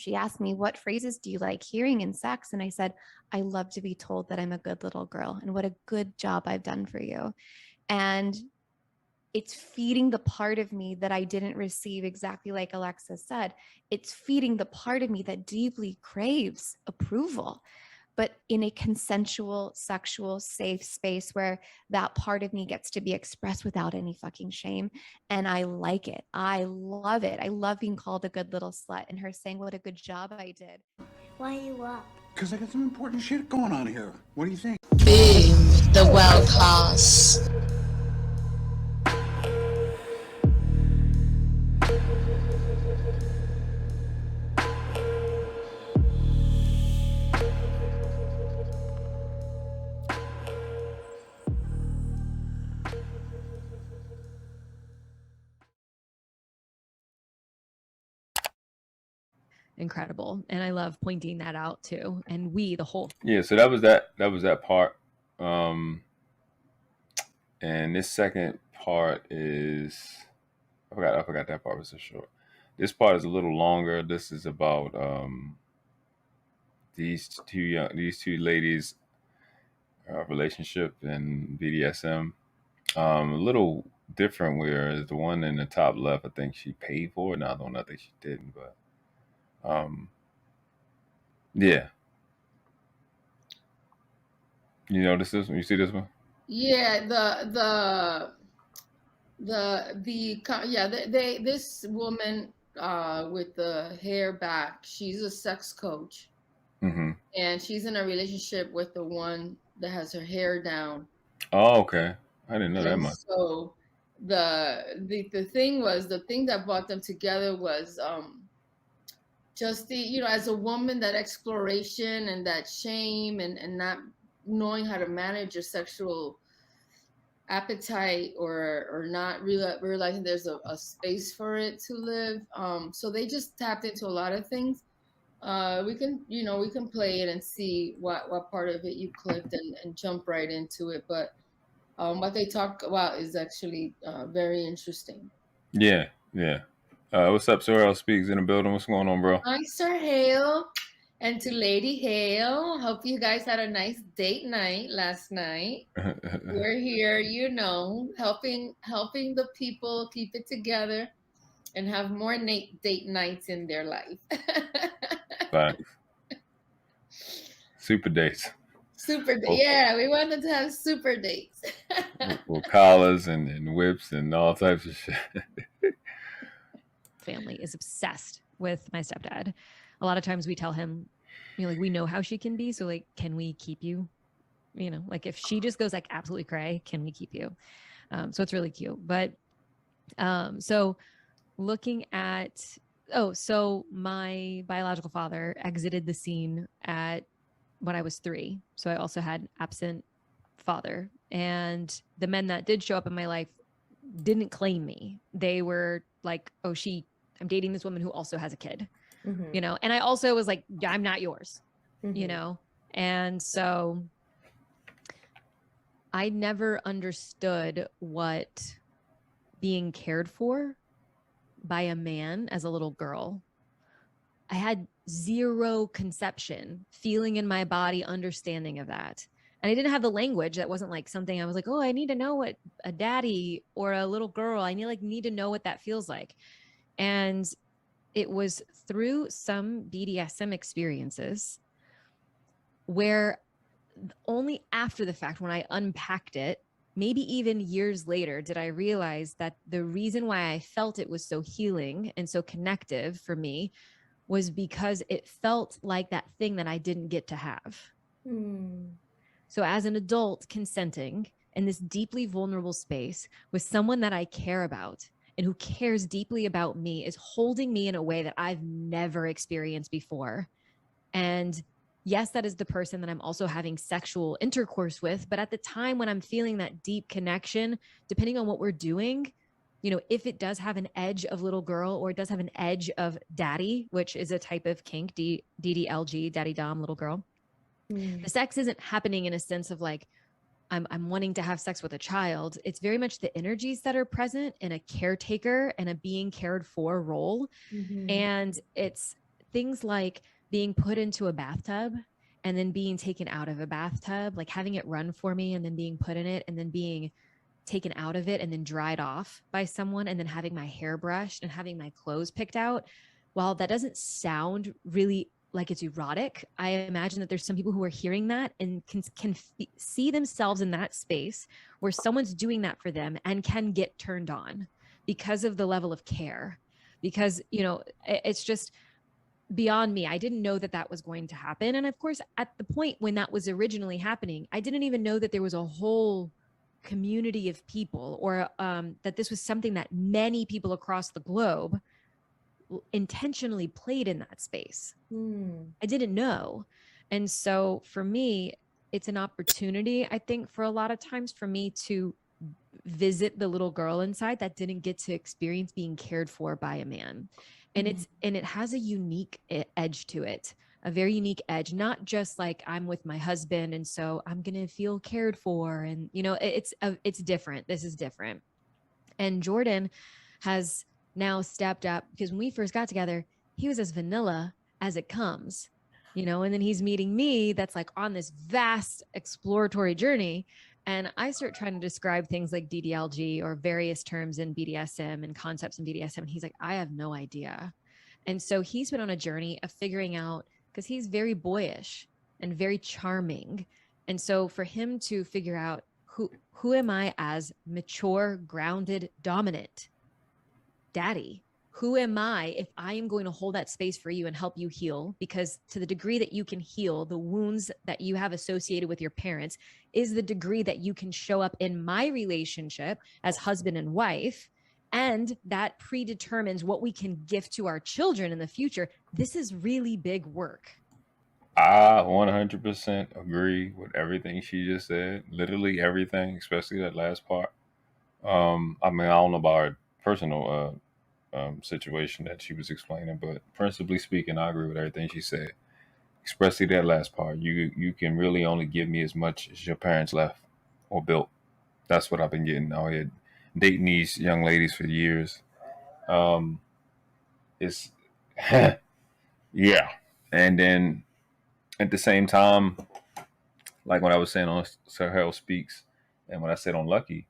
she asked me, what phrases do you like hearing in sex? And I said, I love to be told that I'm a good little girl and what a good job I've done for you. And it's feeding the part of me that I didn't receive, exactly like Alexa said. It's feeding the part of me that deeply craves approval, but in a consensual, sexual, safe space where that part of me gets to be expressed without any fucking shame. And I like it. I love it. I love being called a good little slut and her saying what a good job I did. Why are you up? Because I got some important shit going on here. What do you think? Boom, the world class. Incredible. And I love pointing that out too. And we, the whole. Yeah, so that was that part. And this second part is I forgot that part was so short. This part is a little longer. This is about these two ladies relationship and BDSM. A little different, whereas the one in the top left, I think she paid for it. Now the one I think she didn't, but yeah. You notice this one? You see this one? Yeah, this woman with the hair back, she's a sex coach. Mm-hmm. And she's in a relationship with the one that has her hair down. Oh, okay. I didn't know that much. So the thing that brought them together was just as a woman, that exploration and that shame and not knowing how to manage your sexual appetite or not realizing there's a space for it to live. So they just tapped into a lot of things. We can play it and see what part of it you clicked and jump right into it. But what they talk about is actually very interesting. Yeah. What's up, Sir L Speaks in the building? What's going on, bro? Hi, Sir Hale, and to Lady Hale. Hope you guys had a nice date night last night. We're here, helping the people keep it together and have more date nights in their life. Facts. Super dates. Yeah, we wanted to have super dates. With collars and whips and all types of shit. Family is obsessed with my stepdad. A lot of times we tell him, we know how she can be. So can we keep you? If she just goes absolutely cray, can we keep you? So it's really cute. But so looking at, so my biological father exited the scene when I was 3. So I also had absent father, and the men that did show up in my life didn't claim me. They were like, oh, I'm dating this woman who also has a kid, and I also was like, I'm not yours, and so I never understood what being cared for by a man as a little girl. I had zero conception, feeling in my body, understanding of that. And I didn't have the language. That wasn't something I was like, oh, I need to know what a daddy or a little girl, I need to know what that feels like. And it was through some BDSM experiences where only after the fact, when I unpacked it, maybe even years later, did I realize that the reason why I felt it was so healing and so connective for me was because it felt like that thing that I didn't get to have. So as an adult consenting in this deeply vulnerable space with someone that I care about and who cares deeply about me is holding me in a way that I've never experienced before. And yes, that is the person that I'm also having sexual intercourse with. But at the time when I'm feeling that deep connection, depending on what we're doing, if it does have an edge of little girl or it does have an edge of daddy, which is a type of kink, DDLG, daddy dom, little girl, the sex isn't happening in a sense of I'm wanting to have sex with a child. It's very much the energies that are present in a caretaker and a being cared for role. And it's things like being put into a bathtub and then being taken out of a bathtub, like having it run for me and then being put in it and then being taken out of it and then dried off by someone and then having my hair brushed and having my clothes picked out. While that doesn't sound really like it's erotic, I imagine that there's some people who are hearing that and can see themselves in that space where someone's doing that for them and can get turned on because of the level of care. Because, you know, it's just beyond me. I didn't know that that was going to happen. And of course, at the point when that was originally happening, I didn't even know that there was a whole community of people, or that this was something that many people across the globe intentionally played in that space. I didn't know. And so for me, it's an opportunity, I think, for a lot of times for me to visit the little girl inside that didn't get to experience being cared for by a man. And it has a unique edge to it, a very unique edge, not just like I'm with my husband and so I'm going to feel cared for. And, you know, it's different. This is different. And Jordan has now stepped up, because when we first got together, he was as vanilla as it comes, you know, and then he's meeting me that's like on this vast exploratory journey. And I start trying to describe things like DDLG or various terms in BDSM and concepts in BDSM. And he's like, I have no idea. And so he's been on a journey of figuring out, because he's very boyish and very charming. And so for him to figure out who am I as mature, grounded, dominant daddy? Who am I if I am going to hold that space for you and help you heal? Because to the degree that you can heal the wounds that you have associated with your parents is the degree that you can show up in my relationship as husband and wife. And that predetermines what we can gift to our children in the future. This is really big work. I 100% agree with everything she just said. Literally everything, especially that last part. I mean, I don't know about her personal situation that she was explaining, but principally speaking, I agree with everything she said. Especially that last part. You can really only give me as much as your parents left or built. That's what I've been getting out here, dating these young ladies for years. It's yeah, and then at the same time, like what I was saying on Sir Harold Speaks, and what I said on Lucky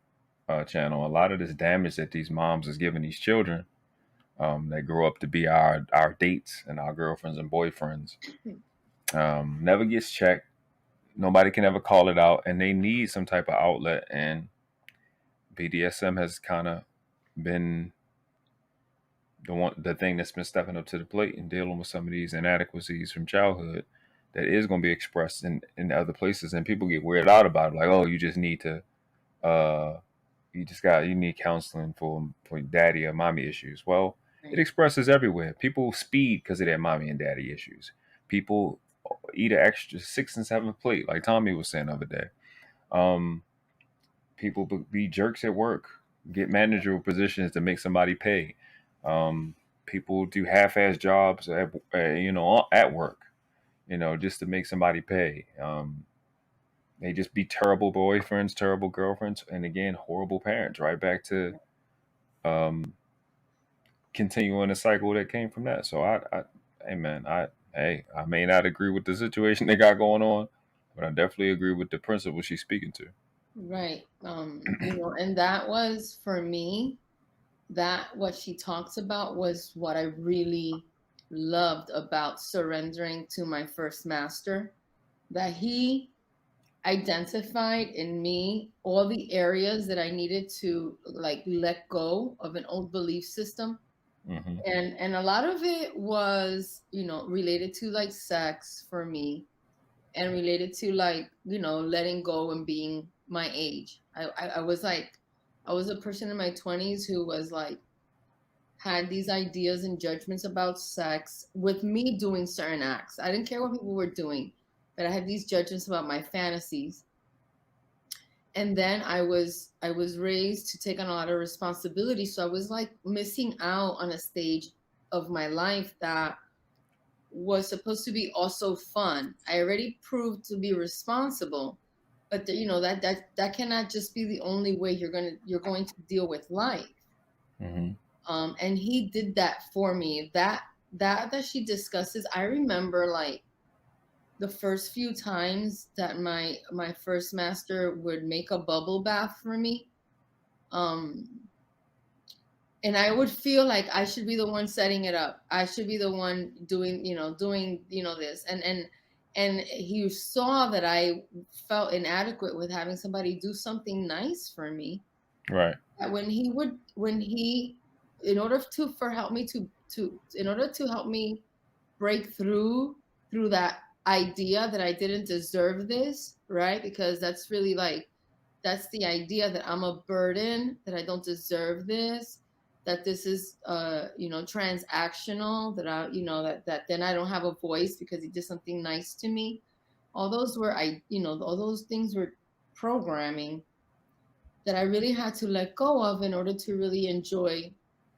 channel, a lot of this damage that these moms is giving these children that grow up to be our dates and our girlfriends and boyfriends never gets checked. Nobody can ever call it out, and they need some type of outlet. And BDSM has kind of been the thing that's been stepping up to the plate and dealing with some of these inadequacies from childhood that is going to be expressed in other places. And people get weirded out about it, like, oh, you just need to you need counseling for daddy or mommy issues. Well, it expresses everywhere. People speed because of their mommy and daddy issues. People eat an extra 6 and 7 plate, like Tommy was saying the other day. People be jerks at work, get managerial positions to make somebody pay. People do half-ass jobs at work, just to make somebody pay. They just be terrible boyfriends, terrible girlfriends, and again, horrible parents. Right back to continuing a cycle that came from that. So I may not agree with the situation they got going on, but I definitely agree with the principle she's speaking to. Right. And that was for me, that what she talks about was what I really loved about surrendering to my first master, that he identified in me all the areas that I needed to let go of an old belief system. Mm-hmm. And a lot of it was, related to sex for me, and related to letting go and being my age. I was a person in my 20s who was had these ideas and judgments about sex with me doing certain acts. I didn't care what people were doing, but I had these judgments about my fantasies. And then I was raised to take on a lot of responsibility. So I was missing out on a stage of my life that was supposed to be also fun. I already proved to be responsible, but that cannot just be the only way you're going to deal with life. Mm-hmm. And he did that for me. That that she discusses, I remember like the first few times that my first master would make a bubble bath for me. And I would feel like I should be the one setting it up. I should be the one doing this. And he saw that I felt inadequate with having somebody do something nice for me. Right. In order to help me break through that idea that I didn't deserve this, right? Because that's really like, that's the idea that I'm a burden, that I don't deserve this, that this is, transactional, that that then I don't have a voice because he did something nice to me. All those things were programming that I really had to let go of in order to really enjoy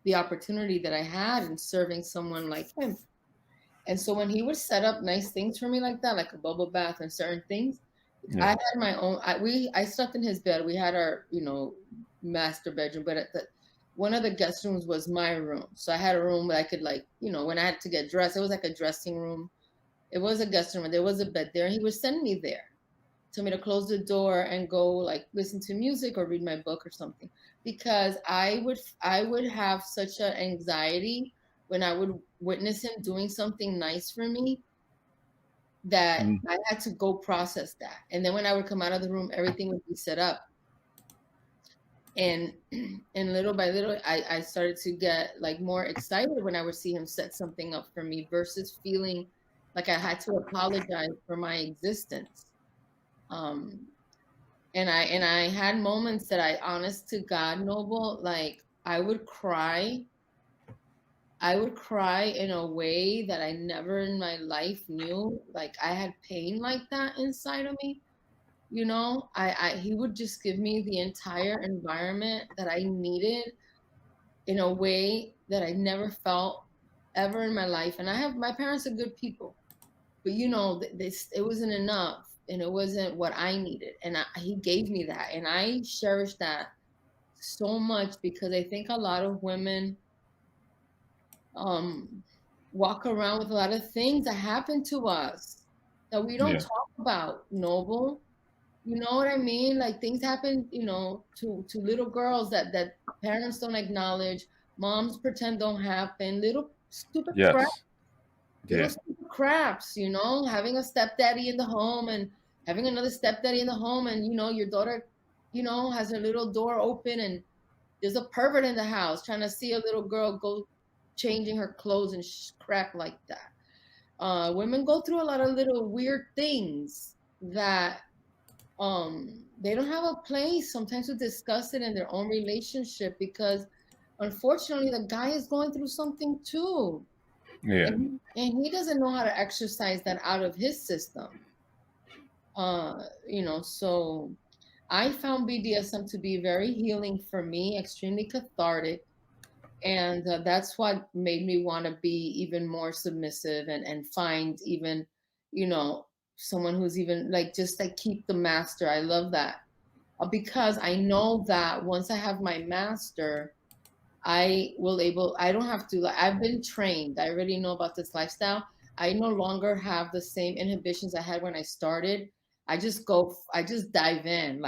the opportunity that I had in serving someone like him. And so when he would set up nice things for me like that, like a bubble bath and certain things, I had my own. I slept in his bed. We had our, master bedroom, but one of the guest rooms was my room. So I had a room where I could when I had to get dressed, it was like a dressing room. It was a guest room. There was a bed there. He would send me there, tell me to close the door and go like listen to music or read my book or something, because I would have such an anxiety when I would witness him doing something nice for me that I had to go process that. And then when I would come out of the room, everything would be set up. And little by little, I started to get like more excited when I would see him set something up for me versus feeling like I had to apologize for my existence. And I had moments that I, honest to God, Noble, like I would cry in a way that I never in my life knew. Like I had pain like that inside of me. He would just give me the entire environment that I needed in a way that I never felt ever in my life. And my parents are good people, but it wasn't enough, and it wasn't what I needed. And he gave me that, and I cherish that so much, because I think a lot of women walk around with a lot of things that happen to us that we don't talk about, Noble. You know what I mean? Like things happen, to little girls that parents don't acknowledge, moms pretend don't happen, little stupid crap. Little stupid craps, having a stepdaddy in the home and having another stepdaddy in the home, and your daughter, has her little door open and there's a pervert in the house trying to see a little girl go changing her clothes and crap like that. Women go through a lot of little weird things that they don't have a place sometimes to discuss it in their own relationship, because unfortunately the guy is going through something too. Yeah. And he doesn't know how to exercise that out of his system. So I found BDSM to be very healing for me, extremely cathartic. And that's what made me want to be even more submissive and find even, someone who's even just keep the master. I love that. Because I know that once I have my master, I don't have to, I've been trained. I already know about this lifestyle. I no longer have the same inhibitions I had when I started. I just dive in.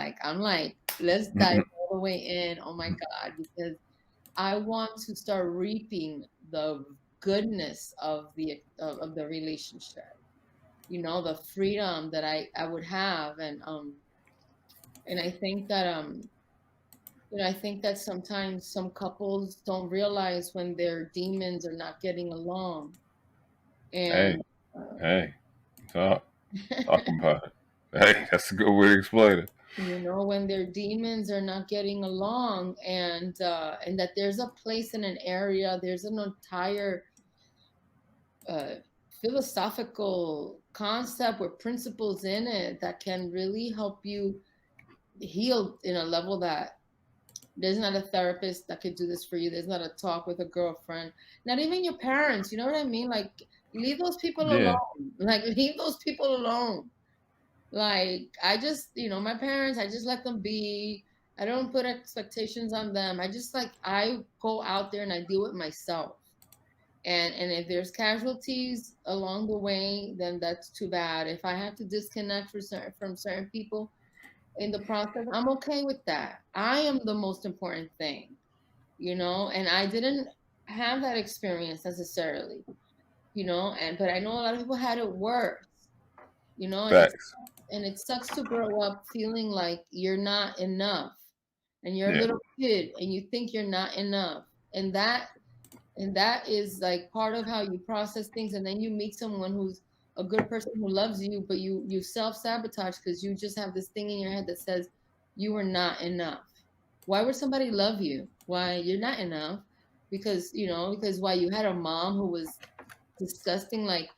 Let's dive all the way in. Oh my God, because I want to start reaping the goodness of the relationship, the freedom that I would have. And I think that, I think that sometimes some couples don't realize when their demons are not getting along. And talk about it. Hey, that's a good way to explain it. When their demons are not getting along, and that there's a place in an area, there's an entire philosophical concept with principles in it that can really help you heal in a level that there's not a therapist that could do this for you. There's not a talk with a girlfriend, not even your parents. You know what I mean? Leave those people alone. Leave those people alone. I just, my parents, I just let them be. I don't put expectations on them. I just I go out there and I deal with myself. And if there's casualties along the way, then that's too bad. If I have to disconnect from certain people in the process, I'm okay with that. I am the most important thing, and I didn't have that experience necessarily, but I know a lot of people had it worse, Facts. and it sucks to grow up feeling like you're not enough, and you're a Yeah. little kid and you think you're not enough, and that is like part of how you process things. And then you meet someone who's a good person who loves you, but you self-sabotage because you just have this thing in your head that says you are not enough. Why would somebody love you? Why you're not enough? Because why you had a mom who was disgusting, like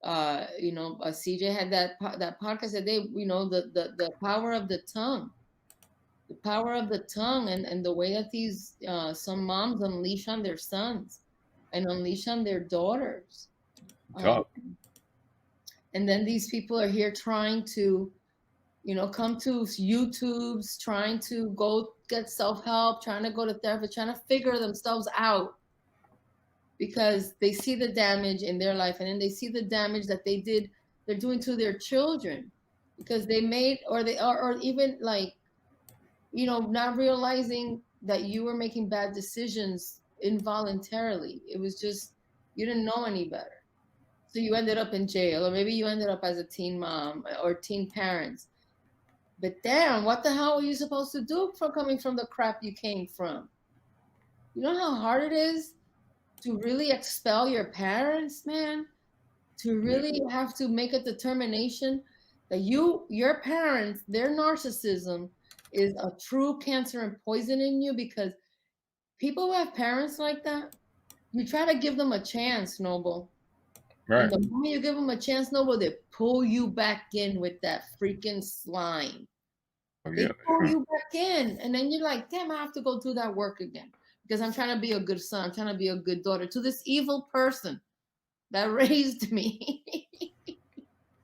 CJ had that podcast that they, the power of the tongue, and the way that these some moms unleash on their sons and unleash on their daughters. Talk. And then these people are here trying to, come to YouTube's, trying to go get self-help, trying to go to therapy, trying to figure themselves out because they see the damage in their life, and then they see the damage that they're doing to their children because they made, or even like, not realizing that you were making bad decisions involuntarily. It was just, you didn't know any better. So you ended up in jail, or maybe you ended up as a teen mom or teen parents. But damn, what the hell were you supposed to do from coming from the crap you came from? You know how hard it is to really expel your parents, man? To really have to make a determination that your parents, their narcissism is a true cancer and poison in you, because people who have parents like that, you try to give them a chance, Noble. Right. And the moment you give them a chance, Noble, they pull you back in with that freaking slime. They pull you back in. And then you're like, damn, I have to go do that work again because I'm trying to be a good son. I'm trying to be a good daughter to this evil person that raised me.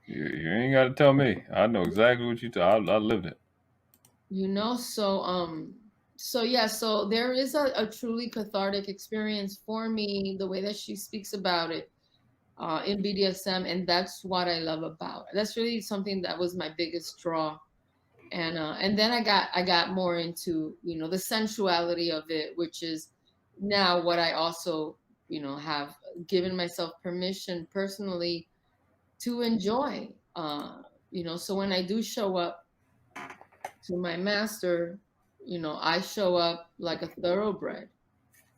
You ain't got to tell me. I know exactly what you I lived it. So there is a truly cathartic experience for me, the way that she speaks about it in BDSM, and that's what I love about it. That's really something that was my biggest draw. And then I got more into, the sensuality of it, which is now what I also, have given myself permission personally to enjoy. So when I do show up to my master, I show up like a thoroughbred.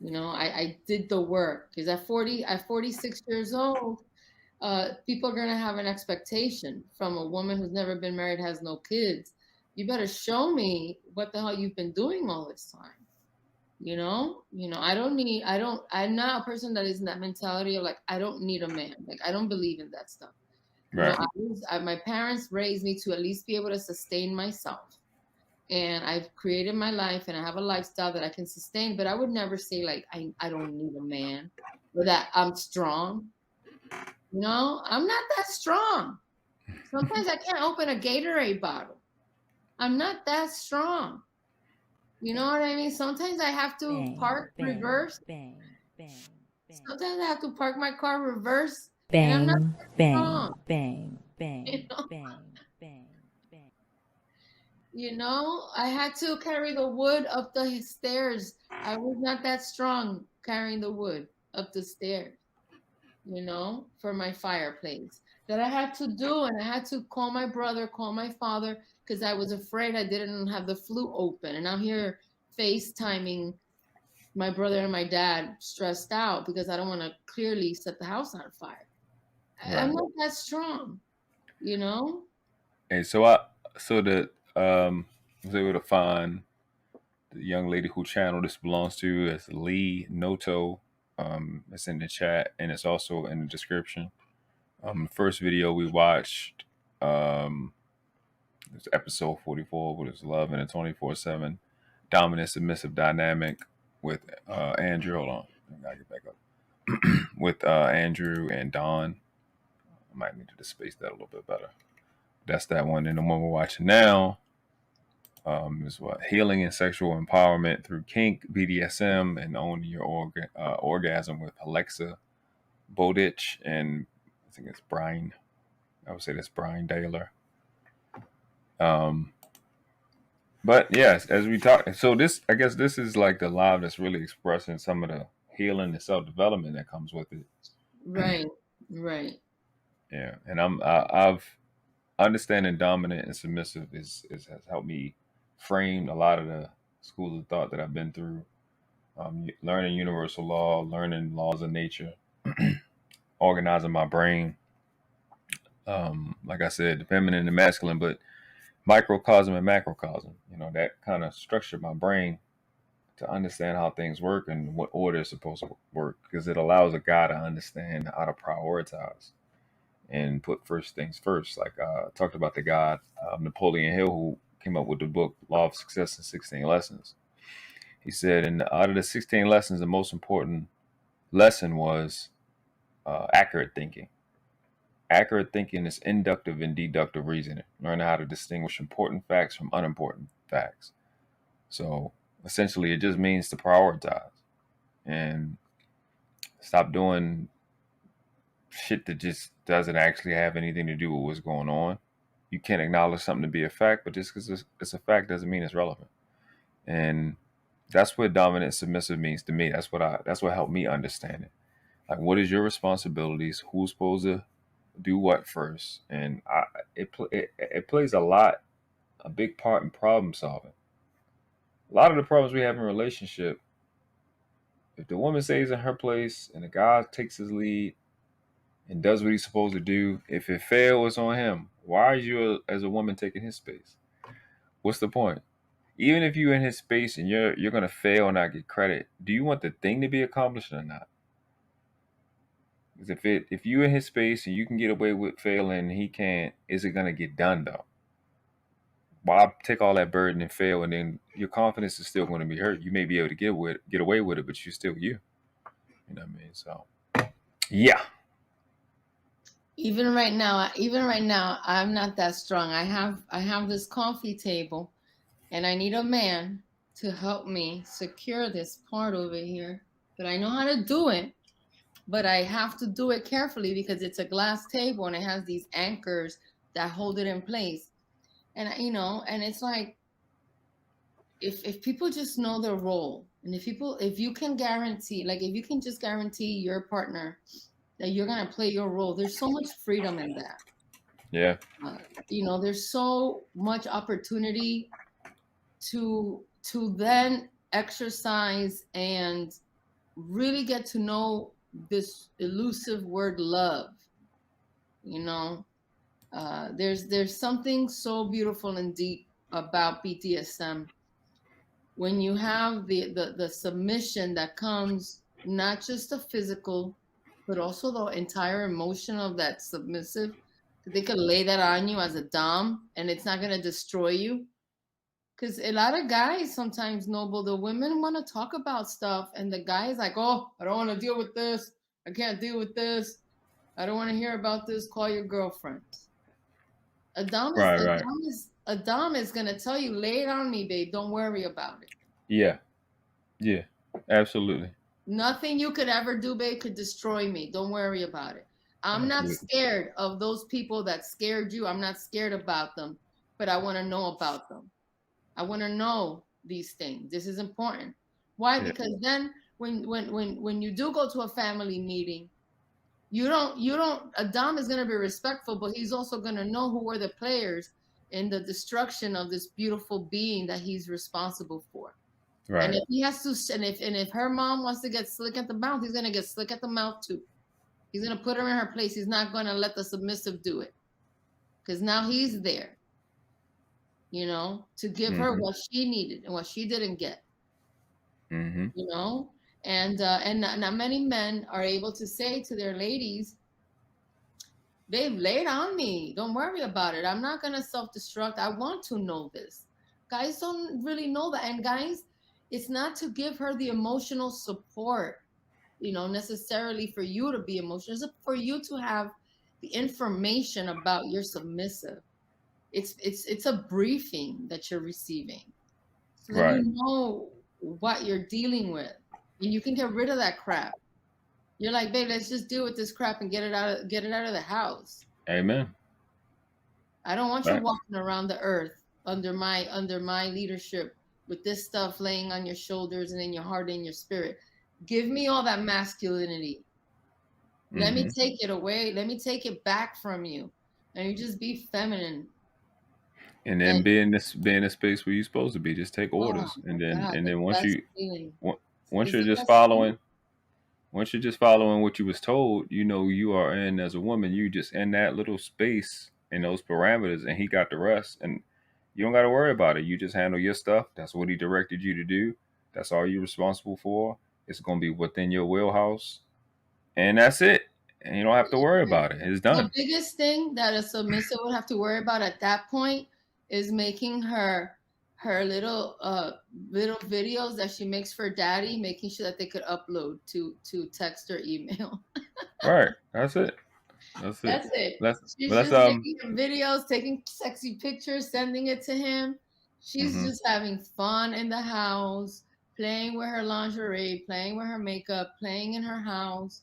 I did the work, because at 46 years old, people are going to have an expectation from a woman who's never been married, has no kids. You better show me what the hell you've been doing all this time. I'm not a person that is in that mentality of like, I don't need a man. Like, I don't believe in that stuff. Right. My parents raised me to at least be able to sustain myself. And I've created my life and I have a lifestyle that I can sustain, but I would never say like, I don't need a man, or that I'm strong. I'm not that strong. Sometimes I can't open a Gatorade bottle. I'm not that strong. You know what I mean? Sometimes I have to park reverse. Sometimes I have to park my car reverse. And I'm not that strong. I had to carry the wood up the stairs. I was not that strong carrying the wood up the stairs, for my fireplace. That I had to do, and I had to call my brother, call my father, because I was afraid I didn't have the flue open. And I'm here FaceTiming my brother and my dad, stressed out because I don't want to clearly set the house on fire. Right. I'm not that strong, And so I was able to find the young lady whose channel this belongs to as Lee Noto. It's in the chat and it's also in the description. The first video we watched, it's episode 44, with his love in a 24/7 dominant submissive dynamic with Andrew. Hold on, I gotta get back up. With Andrew and Dawn. I might need to space that a little bit better. That's that one. And the one we're watching now is what? Healing and Sexual Empowerment Through Kink, BDSM, and Owning Your Orgasm with Alexa Bowditch and I think it's Brian. I would say that's Brian Daler. But yes, as we talk, so this, I guess this is like the live that's really expressing some of the healing and self-development that comes with it. Right. Right. Yeah. And I've understanding dominant and submissive has helped me frame a lot of the schools of thought that I've been through. Learning universal law, learning laws of nature, organizing my brain. Like I said, the feminine and the masculine, but microcosm and macrocosm. That kind of structured my brain to understand how things work and what order is supposed to work, because it allows a guy to understand how to prioritize and put first things first. Like I talked about the guy, Napoleon Hill, who came up with the book Law of Success in 16 Lessons. He said, and out of the 16 lessons, the most important lesson was accurate thinking. Accurate thinking is inductive and deductive reasoning. Learn how to distinguish important facts from unimportant facts. So essentially, it just means to prioritize and stop doing shit that just doesn't actually have anything to do with what's going on. You can't acknowledge something to be a fact, but just because it's a fact doesn't mean it's relevant. And that's what dominant submissive means to me. That's what helped me understand it. Like, what is your responsibilities? Who's supposed to do what first? And it plays a big part in problem solving. A lot of the problems we have in relationship, if the woman stays in her place and the guy takes his lead and does what he's supposed to do, if it fails, it's on him. Why are you as a woman taking his space? What's the point? Even if you're in his space and you're gonna fail and not get credit, do you want the thing to be accomplished or not? Because if you're in his space and you can get away with failing and he can't, is it gonna get done though? Why take all that burden and fail, and then your confidence is still going to be hurt? You may be able to get away with it, but you're still you. You know what I mean? So, yeah. Even right now, I'm not that strong. I have this coffee table, and I need a man to help me secure this part over here. But I know how to do it, but I have to do it carefully because it's a glass table and it has these anchors that hold it in place. And and it's like, if people just know their role, and if you can guarantee, like if you can just guarantee your partner that you're going to play your role, there's so much freedom in that. Yeah. There's so much opportunity to then exercise and really get to know this elusive word love. There's something so beautiful and deep about BDSM when you have the submission that comes, not just the physical, but also the entire emotion of that submissive. They could lay that on you as a dom and it's not going to destroy you. Because a lot of guys sometimes, Noble, the women want to talk about stuff and the guy's like, oh, I don't want to deal with this. I can't deal with this. I don't want to hear about this. Call your girlfriend. A dom is going to tell you, lay it on me, babe. Don't worry about it. Yeah. Yeah, absolutely. Nothing you could ever do, babe, could destroy me. Don't worry about it. I'm not scared of those people that scared you. I'm not scared about them, but I want to know about them. I want to know these things. This is important. Why? Yeah. Because then when you do go to a family meeting, a dom is going to be respectful, but he's also going to know who are the players in the destruction of this beautiful being that he's responsible for. Right. And if he has to, and if her mom wants to get slick at the mouth, he's going to get slick at the mouth too. He's going to put her in her place. He's not going to let the submissive do it, because now he's there, to give her what she needed and what she didn't get. And not many men are able to say to their ladies, babe, lay it on me. Don't worry about it. I'm not going to self-destruct. I want to know this. Guys don't really know that. And guys, it's not to give her the emotional support, necessarily for you to be emotional. It's for you to have the information about your submissive. It's a briefing that you're receiving. So that you know what you're dealing with. And you can get rid of that crap. You're like, babe, let's just deal with this crap and get it out of the house. Amen. I don't want you Right. walking around the earth under my leadership with this stuff laying on your shoulders and in your heart and in your spirit. Give me all that masculinity. Let me take it away. Let me take it back from you. And you just be feminine. And then be in a space where you're supposed to be. Just take orders. Oh And my then God, and the then once best you feeling. once Is you're the just best following feeling. once you're just following what you was told, you know you are in as a woman, you just in that little space in those parameters, and he got the rest, and you don't got to worry about it. You just handle your stuff. That's what he directed you to do. That's all you're responsible for. It's going to be within your wheelhouse, and that's it. And you don't have to worry about it. It's The done. biggest thing that a submissive would have to worry about at that point is making her little videos that she makes for daddy, making sure that they could upload to text or email. Right. That's it. That's it. That's it. That's She's but that's just making him videos, taking sexy pictures, sending it to him. She's just having fun in the house, playing with her lingerie, playing with her makeup, playing in her house,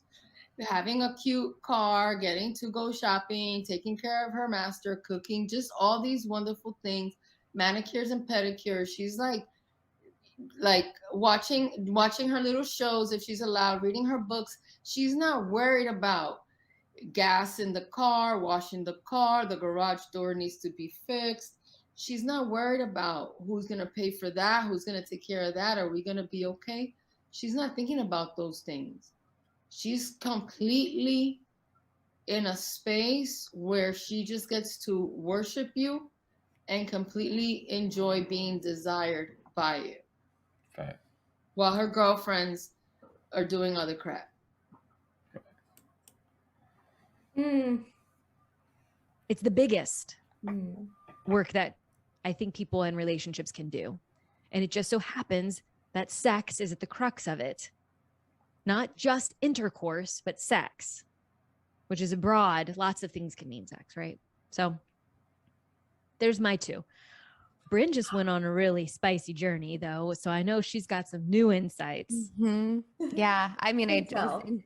having a cute car, getting to go shopping, taking care of her master, cooking, just all these wonderful things, manicures and pedicures. She's like watching her little shows if she's allowed, reading her books. She's not worried about gas in the car, washing the car, the garage door needs to be fixed. She's not worried about who's going to pay for that, who's going to take care of that, are we going to be okay? She's not thinking about those things. She's completely in a space where she just gets to worship you and completely enjoy being desired by you. right. While her girlfriends are doing other crap. It's the biggest work that I think people in relationships can do. And it just so happens that sex is at the crux of it. Not just intercourse, but sex, which is broad. Lots of things can mean sex, right? So there's my two. Bryn just went on a really spicy journey, though. So I know she's got some new insights. Yeah. I mean, I was in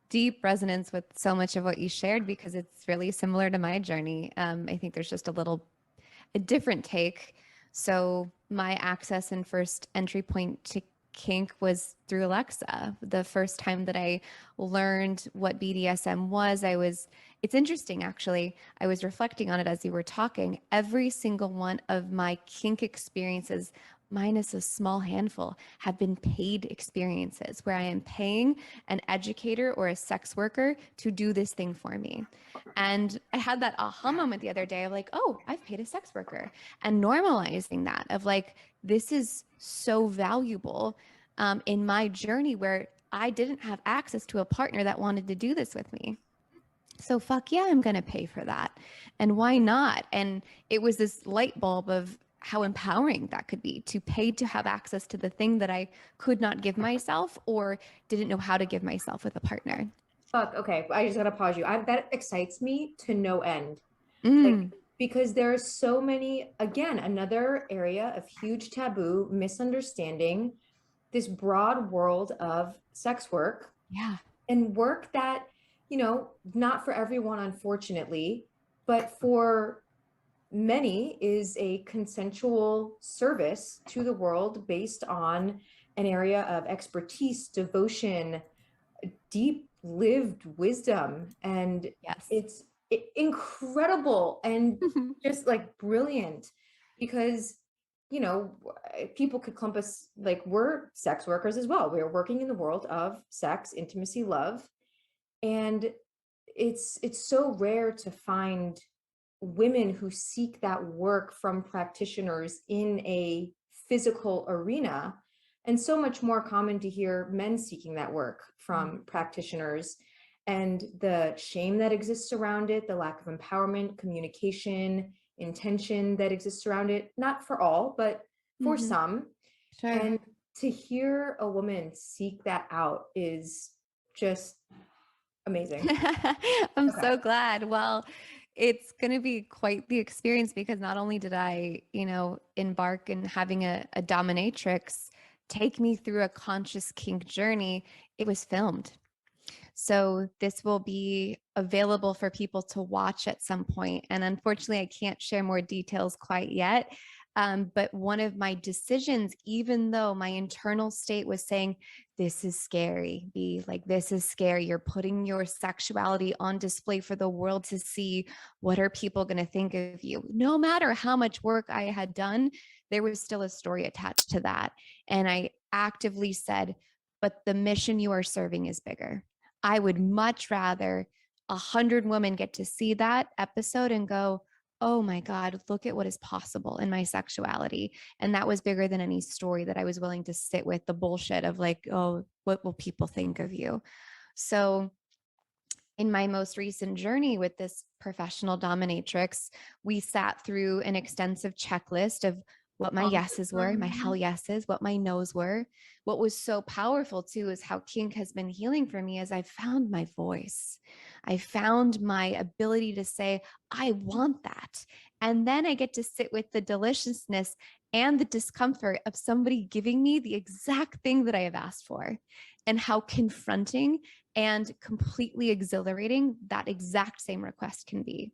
deep resonance with so much of what you shared because it's really similar to my journey. I think there's just a different take. So my access and first entry point to kink was through Alexa. The first time that I learned what BDSM was, it's interesting actually. I was reflecting on it as you were talking. Every single one of my kink experiences, minus a small handful, have been paid experiences where I am paying an educator or a sex worker to do this thing for me. And I had that aha moment the other day of like, oh, I've paid a sex worker, and normalizing that of like, this is so valuable in my journey where I didn't have access to a partner that wanted to do this with me. So fuck yeah, I'm going to pay for that. And why not? And it was this light bulb of how empowering that could be to pay to have access to the thing that I could not give myself or didn't know how to give myself with a partner. Fuck, okay. I just gotta pause you. That excites me to no end. Mm. Like, because there are so many, again, another area of huge taboo, misunderstanding, this broad world of sex work. Yeah. And work that, not for everyone, unfortunately, but for many is a consensual service to the world based on an area of expertise, devotion, deep lived wisdom. And yes, it's incredible and just like brilliant because, people could clump us like we're sex workers as well. We're working in the world of sex, intimacy, love. And it's so rare to find women who seek that work from practitioners in a physical arena, and so much more common to hear men seeking that work from practitioners, and the shame that exists around it, the lack of empowerment, communication, intention that exists around it, not for all, but for some. Sure. And to hear a woman seek that out is just amazing. I'm so glad. Well, it's going to be quite the experience because not only did I, embark in having a dominatrix take me through a conscious kink journey, it was filmed. So this will be available for people to watch at some point. And unfortunately, I can't share more details quite yet. But one of my decisions, even though my internal state was saying, this is scary, be like, this is scary. You're putting your sexuality on display for the world to see. What are people going to think of you? No matter how much work I had done, there was still a story attached to that. And I actively said, but the mission you are serving is bigger. I would much rather 100 women get to see that episode and go, oh my God, look at what is possible in my sexuality. And that was bigger than any story that I was willing to sit with, the bullshit of like, oh, what will people think of you? So in my most recent journey with this professional dominatrix, we sat through an extensive checklist of what my yeses were, my hell yeses, what my no's were. What was so powerful too is how kink has been healing for me as I found my voice. I found my ability to say, I want that. And then I get to sit with the deliciousness and the discomfort of somebody giving me the exact thing that I have asked for, and how confronting and completely exhilarating that exact same request can be.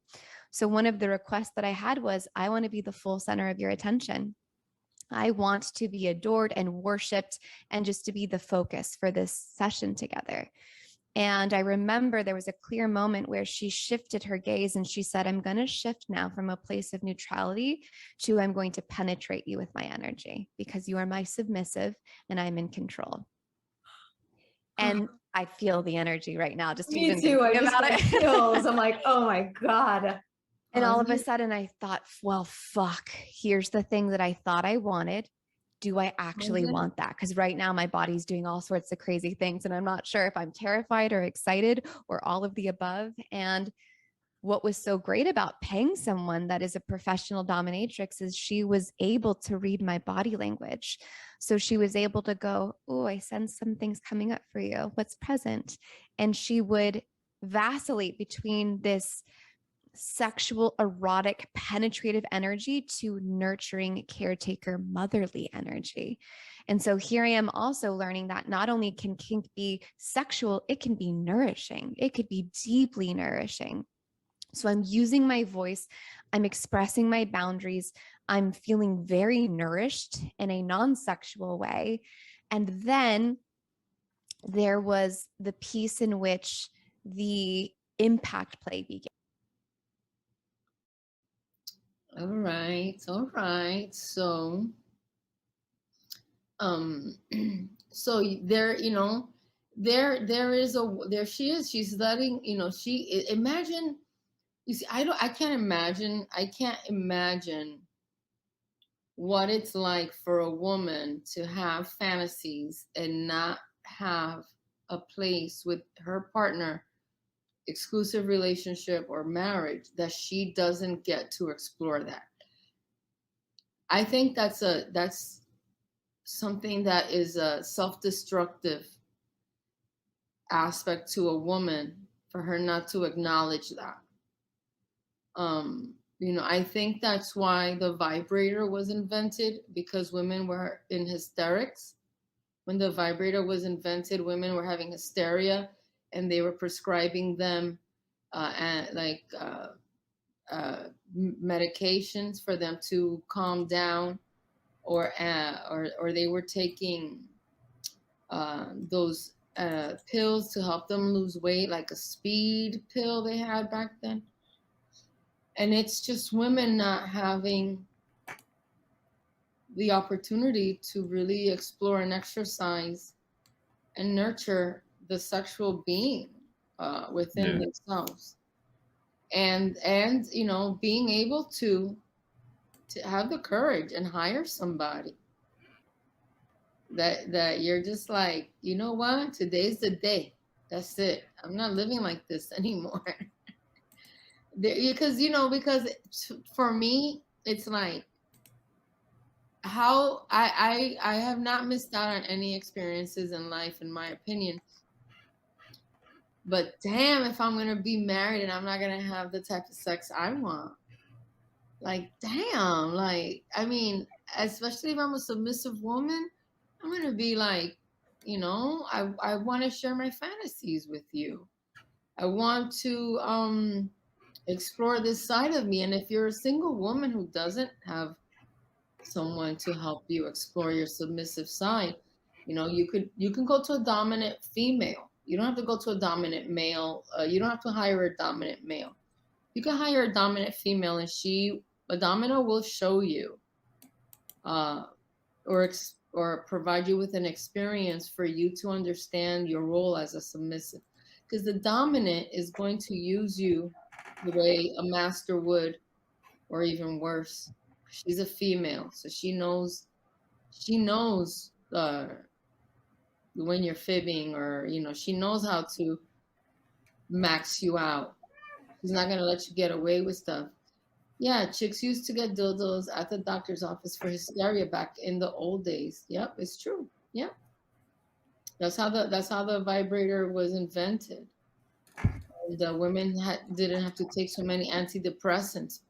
So one of the requests that I had was, I want to be the full center of your attention. I want to be adored and worshiped and just to be the focus for this session together. And I remember there was a clear moment where she shifted her gaze and she said, I'm going to shift now from a place of neutrality to I'm going to penetrate you with my energy because you are my submissive and I'm in control. And I feel the energy right now, just Me even too. I thinking just about got it. chills. I'm like, oh my God. And all of a sudden I thought, well, fuck, here's the thing that I thought I wanted. Do I actually want that? Because right now my body's doing all sorts of crazy things and I'm not sure if I'm terrified or excited or all of the above. And what was so great about paying someone that is a professional dominatrix is she was able to read my body language. So she was able to go, oh, I sense some things coming up for you. What's present? And she would vacillate between this sexual, erotic, penetrative energy to nurturing, caretaker, motherly energy. And so here I am also learning that not only can kink be sexual, it can be nourishing. It could be deeply nourishing. So I'm using my voice, I'm expressing my boundaries, I'm feeling very nourished in a non-sexual way. And then there was the piece in which the impact play began. All right. So there, there she is. She's letting, imagine, you see, I can't imagine what it's like for a woman to have fantasies and not have a place with her partner, exclusive relationship or marriage, that she doesn't get to explore that. I think that's something that is a self-destructive aspect to a woman for her not to acknowledge that. I think that's why the vibrator was invented, because women were in hysterics. When the vibrator was invented, women were having hysteria and they were prescribing them medications for them to calm down, or they were taking those pills to help them lose weight, like a speed pill they had back then. And it's just women not having the opportunity to really explore and exercise and nurture the sexual being within themselves. And being able to have the courage and hire somebody that you're just like, you know what, today's the day. That's it. I'm not living like this anymore. Because for me, it's like, how I have not missed out on any experiences in life, in my opinion. But damn, if I'm gonna be married and I'm not gonna have the type of sex I want, like, damn, like, I mean, especially if I'm a submissive woman, I'm gonna be like you know, I want to share my fantasies with you. I want to explore this side of me. And if you're a single woman who doesn't have someone to help you explore your submissive side, you know, you can go to a dominant female. You don't have to go to a dominant male. You don't have to hire a dominant male. You can hire a dominant female, and a dominant will show you, or provide you with an experience for you to understand your role as a submissive. Because the dominant is going to use you the way a master would, or even worse. She's a female, so she knows when you're fibbing, or, you know, she knows how to max you out. She's not going to let you get away with stuff. Yeah, chicks used to get dildos at the doctor's office for hysteria back in the old days. Yep, it's true. Yep. That's how the vibrator was invented. And women didn't have to take so many antidepressants.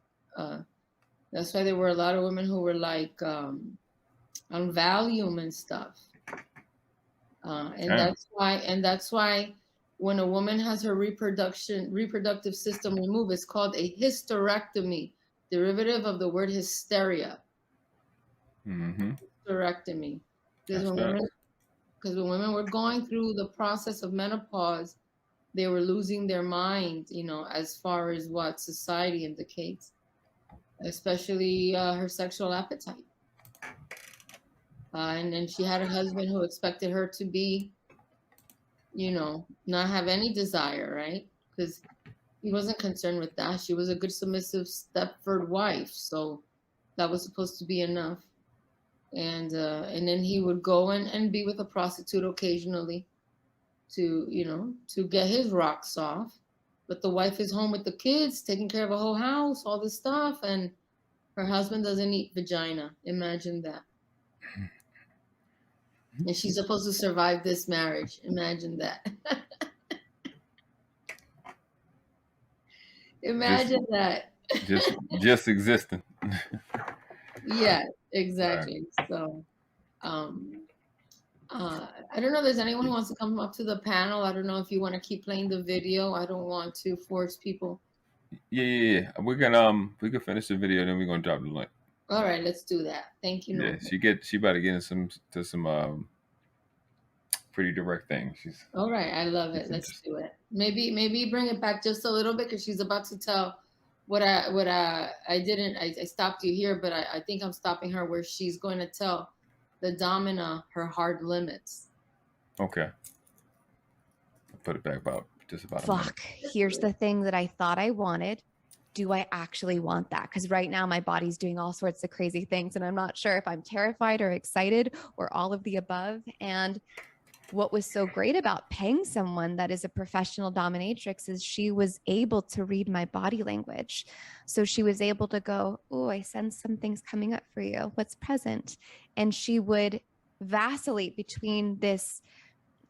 That's why there were a lot of women who were like on Valium and stuff. That's why when a woman has her reproductive system removed, it's called a hysterectomy, derivative of the word hysteria. Mm-hmm. Hysterectomy. Because when women were going through the process of menopause, they were losing their mind, you know, as far as what society indicates, especially her sexual appetite. And then she had a husband who expected her to be, you know, not have any desire, right? Because he wasn't concerned with that. She was a good submissive Stepford wife, so that was supposed to be enough. And then he would go and be with a prostitute occasionally to, you know, to get his rocks off. But the wife is home with the kids, taking care of a whole house, all this stuff, and her husband doesn't eat vagina. Imagine that. And she's supposed to survive this marriage. Imagine that. Imagine that. Just existing. Yeah, exactly. Right. So, I don't know if there's anyone who wants to come up to the panel. I don't know if you want to keep playing the video. I don't want to force people. Yeah. We can finish the video, then we're gonna drop the link. All right, let's do that. Thank you. Yeah, she about to get into some pretty direct things. All right, I love it. Let's do it. Maybe bring it back just a little bit, because she's about to tell what I didn't. I stopped you here, but I think I'm stopping her where she's going to tell the domina her hard limits. Okay. I'll put it back about a minute. Here's the thing that I thought I wanted. Do I actually want that? Because right now my body's doing all sorts of crazy things, and I'm not sure if I'm terrified or excited or all of the above. And what was so great about paying someone that is a professional dominatrix is she was able to read my body language. So she was able to go, oh, I sense something's coming up for you. What's present? And she would vacillate between this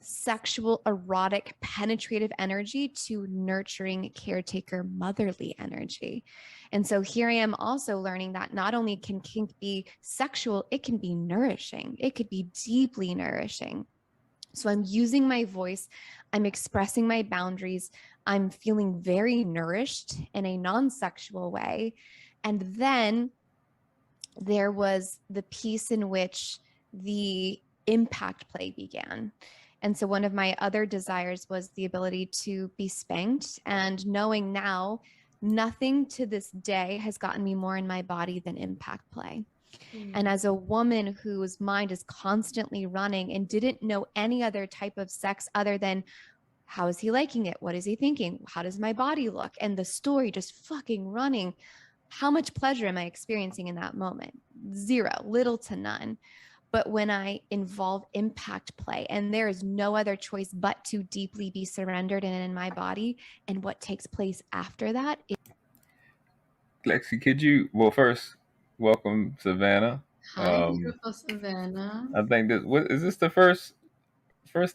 sexual, erotic, penetrative energy to nurturing, caretaker, motherly energy. And so here I am also learning that not only can kink be sexual, it can be nourishing. It could be deeply nourishing. So I'm using my voice, I'm expressing my boundaries, I'm feeling very nourished in a non-sexual way. And then there was the piece in which the impact play began. And so one of my other desires was the ability to be spanked, and knowing now, nothing to this day has gotten me more in my body than impact play. And as a woman whose mind is constantly running and didn't know any other type of sex other than how is he liking it? What is he thinking? How does my body look? And the story just fucking running. How much pleasure am I experiencing in that moment? Zero, little to none. But when I involve impact play, and there is no other choice but to deeply be surrendered in my body, and what takes place after that. Lexie, could you, first, welcome Savannah. Hi, beautiful Savannah. I think is this the first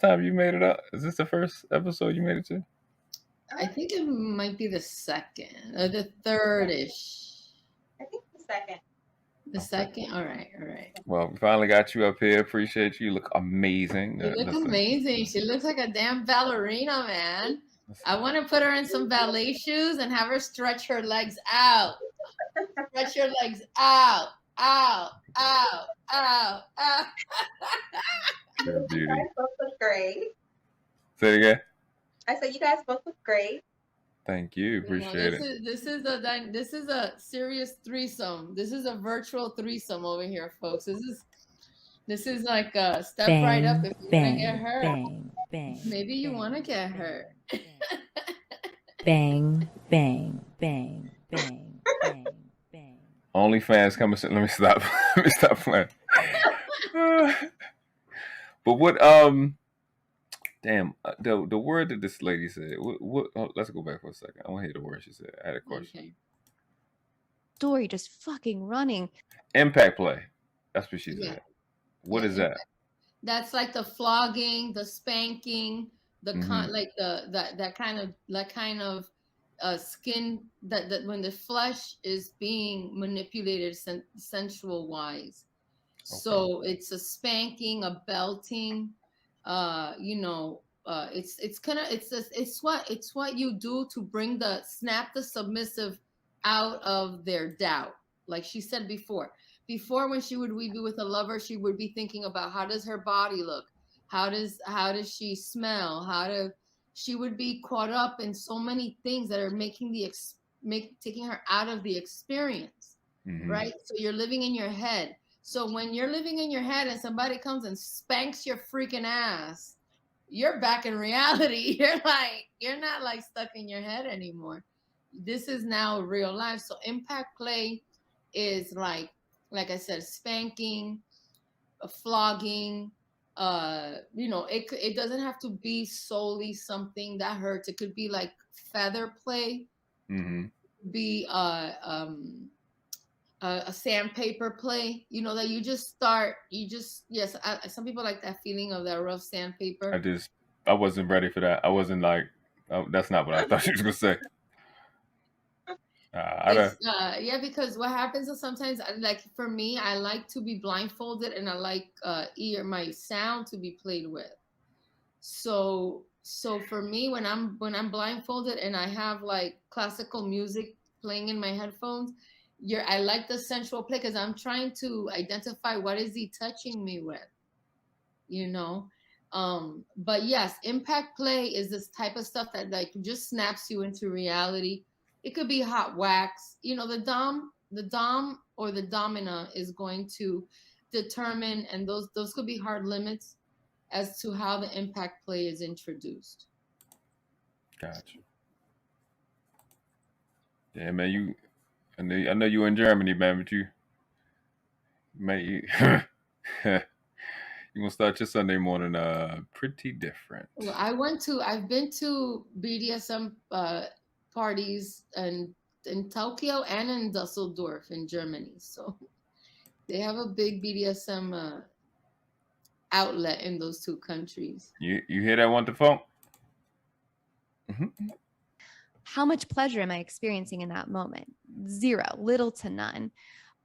time you made it up? Is this the first episode you made it to? I think it might be the second or the third-ish. I think the second. The second. All right. All right. Well, we finally got you up here. Appreciate you. You look amazing. You look Listen, amazing. She looks like a damn ballerina, man. I want to put her in some ballet shoes and have her stretch her legs out. Stretch your legs out, out, out, out, out. you're a beauty. You guys both look great. Say it again. I said you guys both look great. Thank you. Appreciate it. This is a serious threesome. This is a virtual threesome over here, folks. This is like a step right up if you want to get hurt. Bang, bang. Maybe you want to get hurt. Bang, bang, bang, bang, bang, bang. OnlyFans coming soon. Let me stop. Let me stop playing. But what? Damn. The word that this lady said. What? Let's go back for a second. I want to hear the word she said. I had a question. Okay. Story just fucking running. Impact play. That's what she said. Yeah. What is that? That's like the flogging, the spanking, the that kind of skin that when the flesh is being manipulated sensual wise. Okay. So it's a spanking, a belting, it's what you do to bring snap the submissive out of their doubt. Like she said before when she would be with a lover, she would be thinking about how does her body look? How does she smell? She would be caught up in so many things that are taking her out of the experience, right? So you're living in your head. So when you're living in your head and somebody comes and spanks your freaking ass, you're back in reality. You're not like stuck in your head anymore. This is now real life. So impact play is like I said, spanking, flogging. It doesn't have to be solely something that hurts. It could be like feather play, be a sandpaper play, that some people like that feeling of that rough sandpaper. I wasn't ready for that. I wasn't like, that's not what I thought she was gonna say. Because what happens is sometimes, like for me, I like to be blindfolded and I like my sound to be played with. So for me, when I'm blindfolded and I have like classical music playing in my headphones, I like the sensual play because I'm trying to identify what is he touching me with, But yes, impact play is this type of stuff that like just snaps you into reality. It could be hot wax. The dom or the domina is going to determine, and those could be hard limits as to how the impact play is introduced. Gotcha. Yeah, man, I know you in Germany, man, but you gonna start your Sunday morning pretty different. Well, I've been to BDSM parties in Tokyo and in Dusseldorf in Germany. So they have a big BDSM outlet in those two countries. You hear that one, the phone? How much pleasure am I experiencing in that moment? Zero, little to none.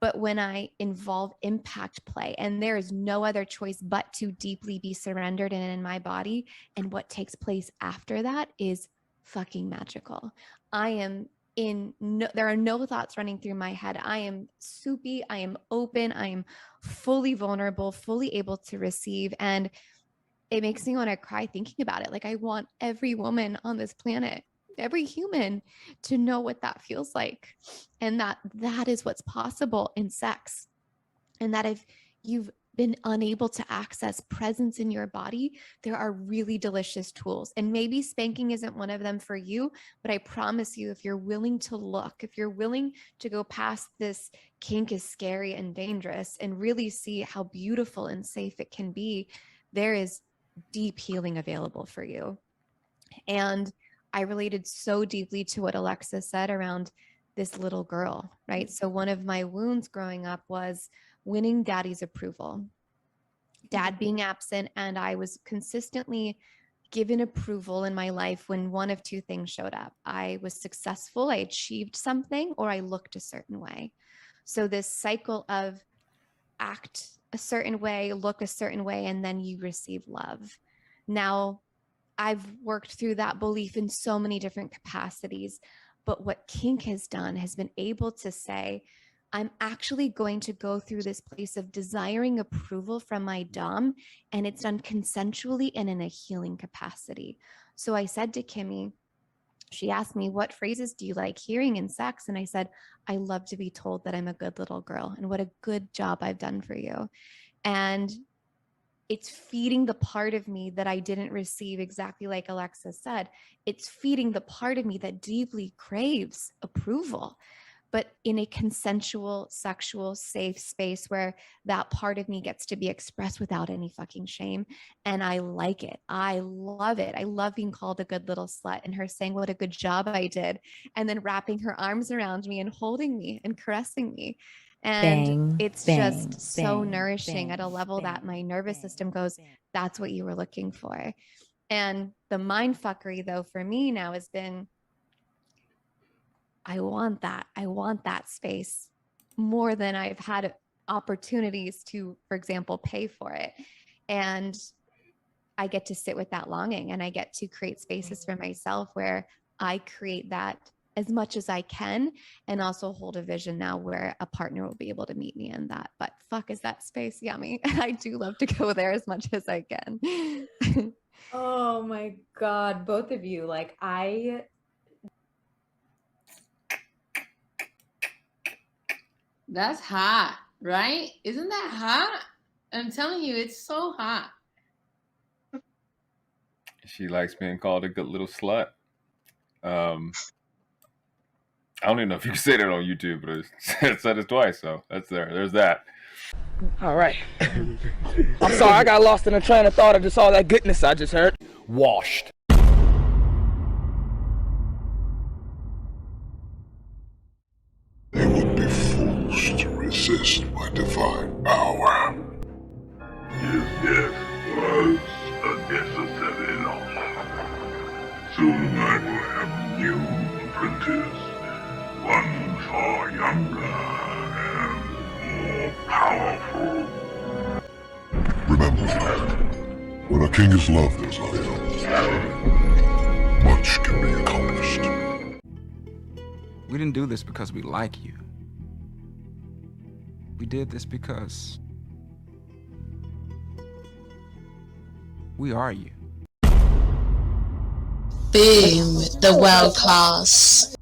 But when I involve impact play and there is no other choice but to deeply be surrendered and in my body, and what takes place after that is fucking magical. There are no thoughts running through my head. I am soupy. I am open. I am fully vulnerable, fully able to receive. And it makes me want to cry thinking about it. Like I want every woman on this planet, every human, to know what that feels like. And that is what's possible in sex. And that if you've been unable to access presence in your body, there are really delicious tools. And maybe spanking isn't one of them for you, but I promise you, if you're willing to look, if you're willing to go past this kink is scary and dangerous and really see how beautiful and safe it can be, there is deep healing available for you. And I related so deeply to what Alexa said around this little girl, right? So one of my wounds growing up was winning daddy's approval, dad being absent. And I was consistently given approval in my life when one of two things showed up. I was successful, I achieved something, or I looked a certain way. So this cycle of act a certain way, look a certain way, and then you receive love. Now, I've worked through that belief in so many different capacities, but what kink has done has been able to say, I'm actually going to go through this place of desiring approval from my dom, and it's done consensually and in a healing capacity. So I said to Kimmy, she asked me, what phrases do you like hearing in sex? And I said, I love to be told that I'm a good little girl and what a good job I've done for you. And it's feeding the part of me that I didn't receive, exactly like Alexa said. It's feeding the part of me that deeply craves approval, but in a consensual, sexual, safe space where that part of me gets to be expressed without any fucking shame. And I like it. I love it. I love being called a good little slut and her saying what a good job I did, and then wrapping her arms around me and holding me and caressing me. And Bang, it's bang, just so bang, nourishing at a bang, level that my nervous bang, system goes, bang. that's what you were looking for. And the mind fuckery, though, for me now has been, I want that. I want that space more than I've had opportunities to, for example, pay for it. And I get to sit with that longing, and I get to create spaces for myself where I create that as much as I can, and also hold a vision now where a partner will be able to meet me in that. But fuck, is that space yummy? I do love to go there as much as I can. Oh my God, both of you. Like, That's hot, right? Isn't that hot? I'm telling you, it's so hot. She likes being called a good little slut. I don't even know if you can say that on YouTube, but it said it twice, so that's there. There's that. All right. I'm sorry, I got lost in a train of thought of just all that goodness I just heard. Washed. They would be fools to resist my divine power. His death was a necessary loss. Soon I will have a new apprentice, one far younger and more powerful. Remember, when a king is loved as I am, much can be accomplished. We didn't do this because we like you. We did this because we are you. Boom, the world class.